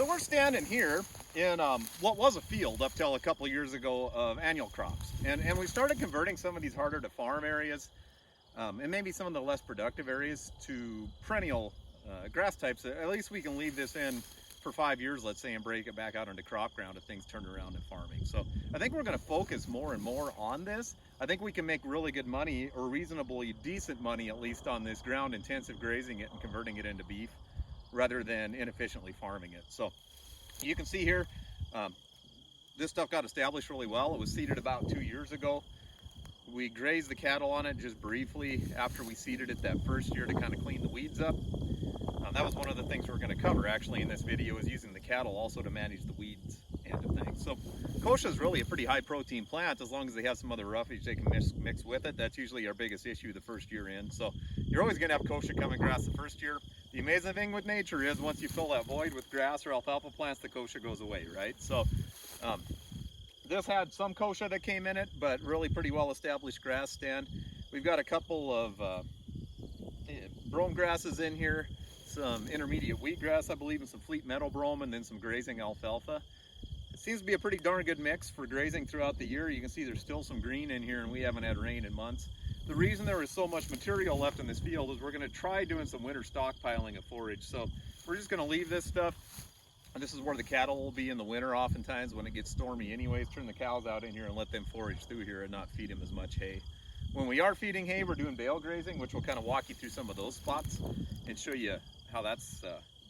So we're standing here in what was a field up till a couple of years ago of annual crops. And we started converting some of these harder to farm areas and maybe some of the less productive areas to perennial grass types. At least we can leave this in for 5 years, let's say, and break it back out into crop ground if things turn around in farming. So I think we're going to focus more and more on this. I think we can make really good money, or reasonably decent money at least, on this ground intensive grazing it and converting it into beef, rather than inefficiently farming it. So you can see here, this stuff got established really well. It was seeded about 2 years ago. We grazed the cattle on it just briefly after we seeded it that first year to kind of clean the weeds up. That was one of the things we're going to cover actually in this video, is using the cattle also to manage the weeds end of things. So kochia is really a pretty high protein plant, as long as they have some other roughage they can mix with it. That's usually our biggest issue the first year in. So you're always going to have kochia coming grass the first year. The amazing thing with nature is once you fill that void with grass or alfalfa plants, the kochia goes away, right? So this had some kochia that came in it, but really pretty well established grass stand. We've got a couple of brome grasses in here, some intermediate wheatgrass, I believe, and some fleet meadow brome, and then some grazing alfalfa. It seems to be a pretty darn good mix for grazing throughout the year. You can see there's still some green in here, and we haven't had rain in months. The reason there is so much material left in this field is we're going to try doing some winter stockpiling of forage. So we're just going to leave this stuff, and this is where the cattle will be in the winter oftentimes when it gets stormy anyways. Turn the cows out in here and let them forage through here and not feed them as much hay. When we are feeding hay, we're doing bale grazing, which will kind of walk you through some of those spots and show you how that's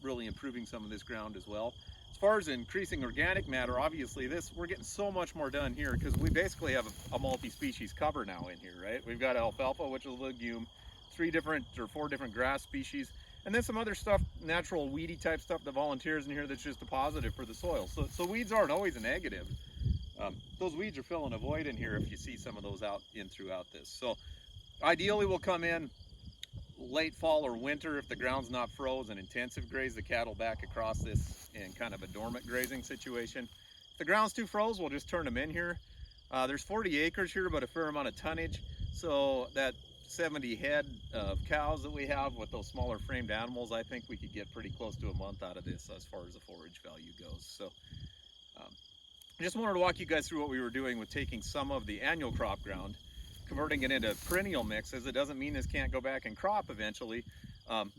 really improving some of this ground as well. As far as increasing organic matter, obviously we're getting so much more done here because we basically have a multi-species cover now in here, right? We've got alfalfa, which is a legume, 4 different grass species, and then some other stuff, natural weedy type stuff that volunteers in here that's just a positive for the soil. So weeds aren't always a negative. Those weeds are filling a void in here if you see some of those out in throughout this. So ideally we'll come in late fall or winter if the ground's not froze and intensive graze the cattle back across this in kind of a dormant grazing situation. If the ground's too froze, we'll just turn them in here. There's 40 acres here, but a fair amount of tonnage. So that 70 head of cows that we have with those smaller framed animals, I think we could get pretty close to a month out of this as far as the forage value goes. So I just wanted to walk you guys through what we were doing with taking some of the annual crop ground, converting it into perennial mixes. It doesn't mean this can't go back and crop eventually,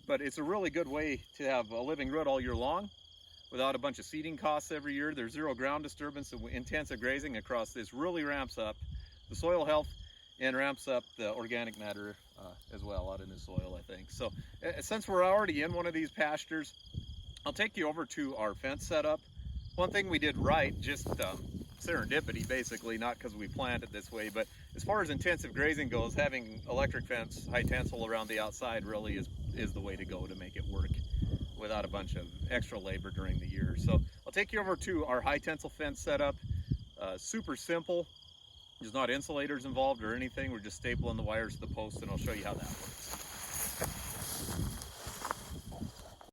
but it's a really good way to have a living root all year long without a bunch of seeding costs every year. There's zero ground disturbance, and intensive grazing across this really ramps up the soil health and ramps up the organic matter as well out in the soil, I think. So since we're already in one of these pastures, I'll take you over to our fence setup. One thing we did right, just serendipity basically, not because we planned it this way, but as far as intensive grazing goes, having electric fence, high tensile around the outside really is the way to go to make it work without a bunch of extra labor during the year. So I'll take you over to our high tensile fence setup. Super simple. There's not insulators involved or anything. We're just stapling the wires to the post, and I'll show you how that works.